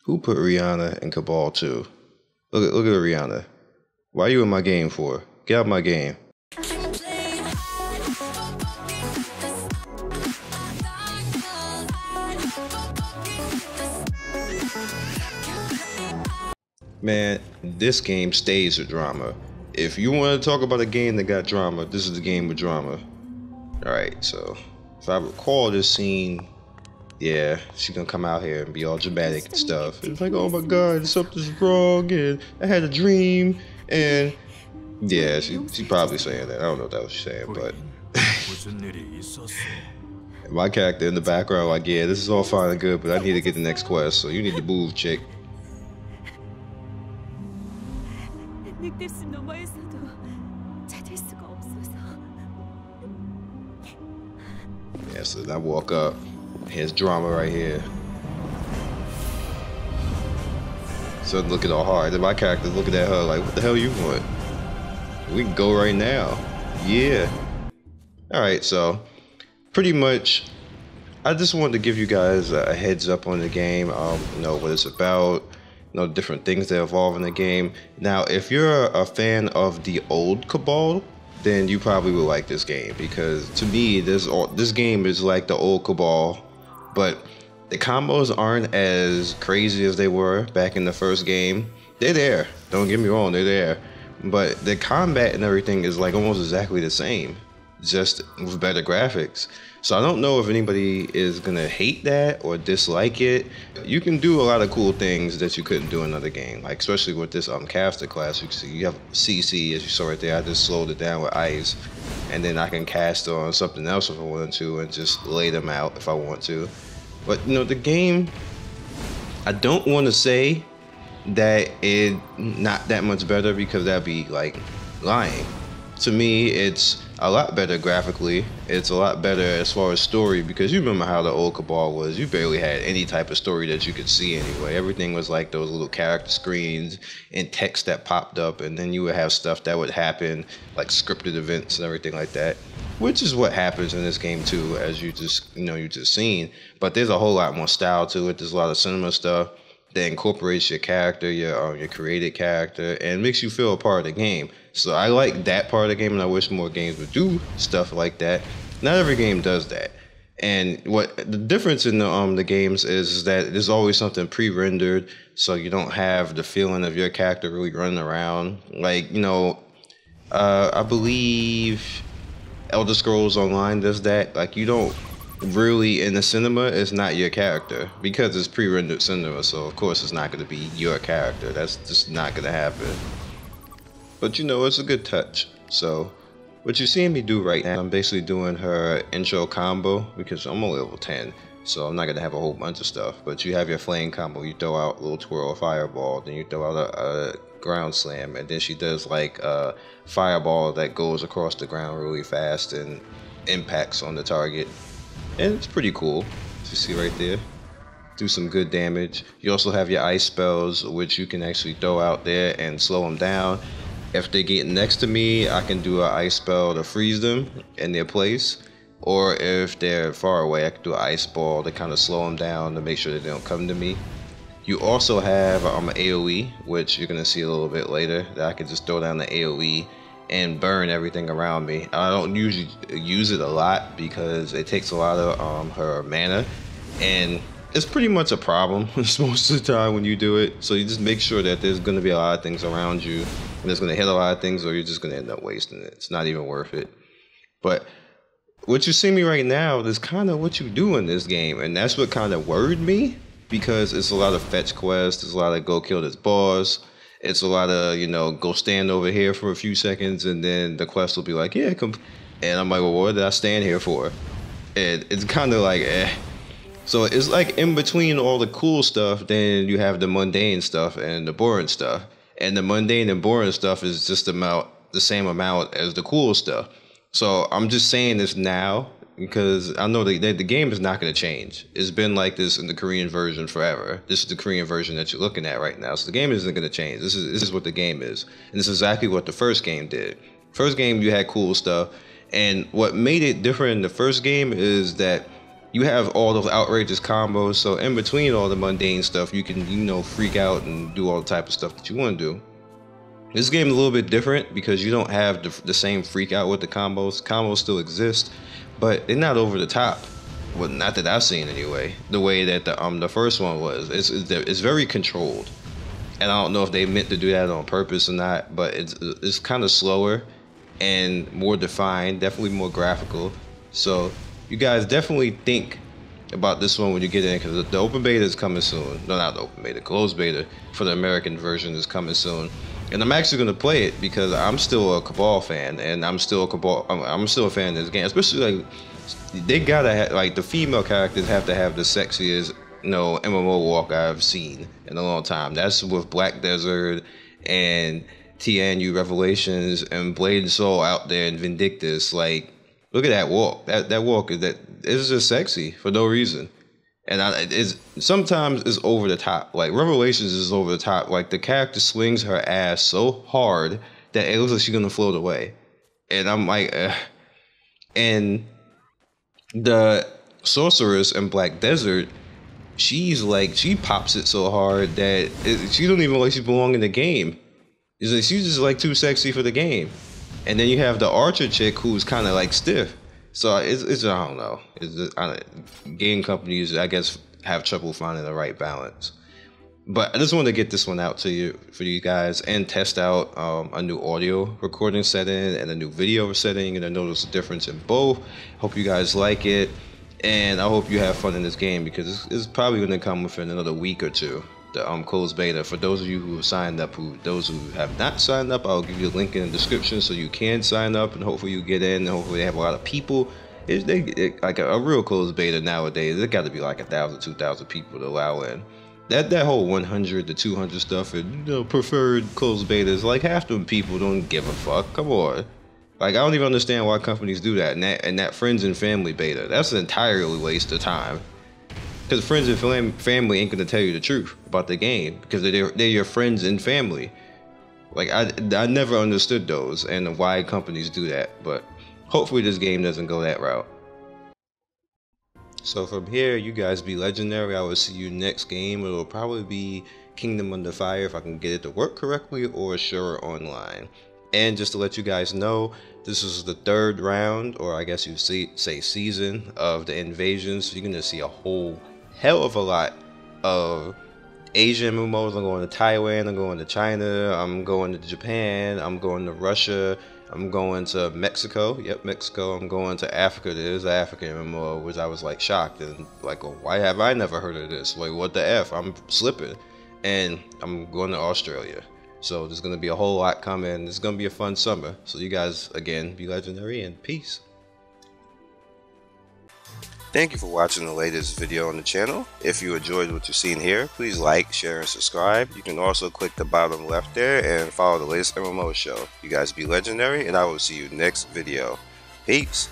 Who put Rihanna in Cabal 2? Look at Rihanna. Why are you in my game for? Get out of my game. Man, this game stays with drama. If you want to talk about a game that got drama, this is the game with drama. Alright, so if I recall this scene, yeah, she's gonna come out here and be all dramatic and stuff. It's like, oh my god, something's wrong, and I had a dream, and yeah, she probably saying that. I don't know what that was saying, but my character in the background, like, yeah, this is all fine and good, but I need to get the next quest, so you need to move, chick. Yeah, so then I walk up. Here's drama right here. So looking all hard. And my character looking at her like, what the hell you want? We can go right now. Yeah. Alright, so pretty much I just wanted to give you guys a heads up on the game. Know what it's about, know different things that evolve in the game. Now, if you're a fan of the old Cabal, then you probably will like this game, because to me, this game is like the old Cabal, but the combos aren't as crazy as they were back in the first game. They're there, don't get me wrong, they're there, but the combat and everything is like almost exactly the same, just with better graphics. So I don't know if anybody is gonna hate that or dislike it. You can do a lot of cool things that you couldn't do in another game, like especially with this caster class. You can see you have CC, as you saw right there. I just slowed it down with ice, and then I can cast on something else if I wanted to, and just lay them out if I want to. But you know, the game, I don't want to say that it not that much better, because that'd be like lying. To me, it's a lot better graphically. It's a lot better as far as story, because you remember how the old Cabal was. You barely had any type of story that you could see anyway. Everything was like those little character screens and text that popped up, and then you would have stuff that would happen, like scripted events and everything like that, which is what happens in this game too, as you just seen. But there's a whole lot more style to it. There's a lot of cinema stuff that incorporates your character, your created character, and makes you feel a part of the game. So I like that part of the game, and I wish more games would do stuff like that. Not every game does that. And what the difference in the games is that there's always something pre-rendered, so you don't have the feeling of your character really running around. Like, you know, I believe Elder Scrolls Online does that. Like, you don't really, in the cinema, it's not your character, because it's pre-rendered cinema, so of course it's not going to be your character. That's just not going to happen. But you know, it's a good touch. So what you're seeing me do right now, I'm basically doing her intro combo, because I'm only level 10, so I'm not going to have a whole bunch of stuff. But you have your flame combo, you throw out a little twirl fireball, then you throw out a ground slam, and then she does like a fireball that goes across the ground really fast and impacts on the target. And it's pretty cool, as you see right there. Do some good damage. You also have your ice spells, which you can actually throw out there and slow them down. If they get next to me, I can do an ice spell to freeze them in their place. Or if they're far away, I can do an ice ball to kind of slow them down to make sure that they don't come to me. You also have AoE, which you're going to see a little bit later, that I can just throw down the AoE and burn everything around me. I don't usually use it a lot, because it takes a lot of her mana, and it's pretty much a problem most of the time when you do it. So you just make sure that there's going to be a lot of things around you, and it's going to hit a lot of things, or you're just going to end up wasting it. It's not even worth it. But what you see me right now is kind of what you do in this game, and that's what kind of worried me, because it's a lot of fetch quests, there's a lot of go kill this boss. It's a lot of, you know, go stand over here for a few seconds, and then the quest will be like, yeah, come. And I'm like, well, what did I stand here for? And it's kind of like, eh. So it's like in between all the cool stuff, then you have the mundane stuff and the boring stuff. And the mundane and boring stuff is just the same amount as the cool stuff. So I'm just saying this now, because I know the game is not going to change. It's been like this in the Korean version forever. This is the Korean version that you're looking at right now. So the game isn't going to change. This is what the game is. And this is exactly what the first game did. First game, you had cool stuff. And what made it different in the first game is that you have all those outrageous combos. So in between all the mundane stuff, you can, you know, freak out and do all the type of stuff that you want to do. This game is a little bit different because you don't have the same freak out with the combos. Combos still exist, but they're not over the top. Well, not that I've seen anyway. The way that the first one was, it's very controlled, and I don't know if they meant to do that on purpose or not. But it's kind of slower and more defined, definitely more graphical. So you guys definitely think about this one when you get in, because the open beta is coming soon. No, not the open beta, closed beta for the American version is coming soon. And I'm actually gonna play it because I'm still a Cabal fan, and I'm still a fan of this game. Especially like they gotta have, like, the female characters have to have the sexiest, you know, MMO walk I've seen in a long time. That's with Black Desert and TNU Revelations and Blade and Soul out there and Vindictus. Like, look at that walk. That walk is just sexy for no reason. And sometimes it's over the top. Like Revelations is over the top. Like the character swings her ass so hard that it looks like she's gonna float away. And I'm like, and the sorceress in Black Desert, she pops it so hard that she don't even like she belong in the game. It's like she's just like too sexy for the game. And then you have the archer chick who's kind of like stiff. So it's I don't know. Game companies, I guess, have trouble finding the right balance. But I just wanted to get this one out to you, for you guys, and test out a new audio recording setting and a new video setting, and I noticed a difference in both. Hope you guys like it, and I hope you have fun in this game, because it's probably going to come within another week or two. The closed beta. For those of you who have signed up, those who have not signed up, I'll give you a link in the description so you can sign up, and hopefully you get in, and hopefully they have a lot of people. Like a real closed beta nowadays, it got to be like 1,000, 2,000 people to allow in. That whole 100 to 200 stuff and, you know, preferred closed betas, like half the people don't give a fuck. Come on. Like, I don't even understand why companies do that. And that friends and family beta, that's an entirely waste of time. Because friends and family ain't gonna tell you the truth about the game, because they're your friends and family. Like, I never understood those and why companies do that, but hopefully this game doesn't go that route. So from here, you guys be legendary. I will see you next game. It'll probably be Kingdom Under Fire if I can get it to work correctly, or Sure Online. And just to let you guys know, this is the 3rd round, or I guess you say season, of the invasion. So you're gonna see a whole hell of a lot of Asian MMOs. I'm going to Taiwan, I'm going to China, I'm going to Japan, I'm going to Russia, I'm going to Mexico. Yep, Mexico. I'm going to Africa. There's an African MMO, which I was like shocked and like, oh, why have I never heard of this? Like, what the F? I'm slipping. And I'm going to Australia. So there's going to be a whole lot coming. It's going to be a fun summer. So you guys, again, be legendary and peace. Thank you for watching the latest video on the channel. If you enjoyed what you've seen here, please like, share, and subscribe. You can also click the bottom left there and follow the latest MMO show. You guys be legendary, and I will see you next video. Peace.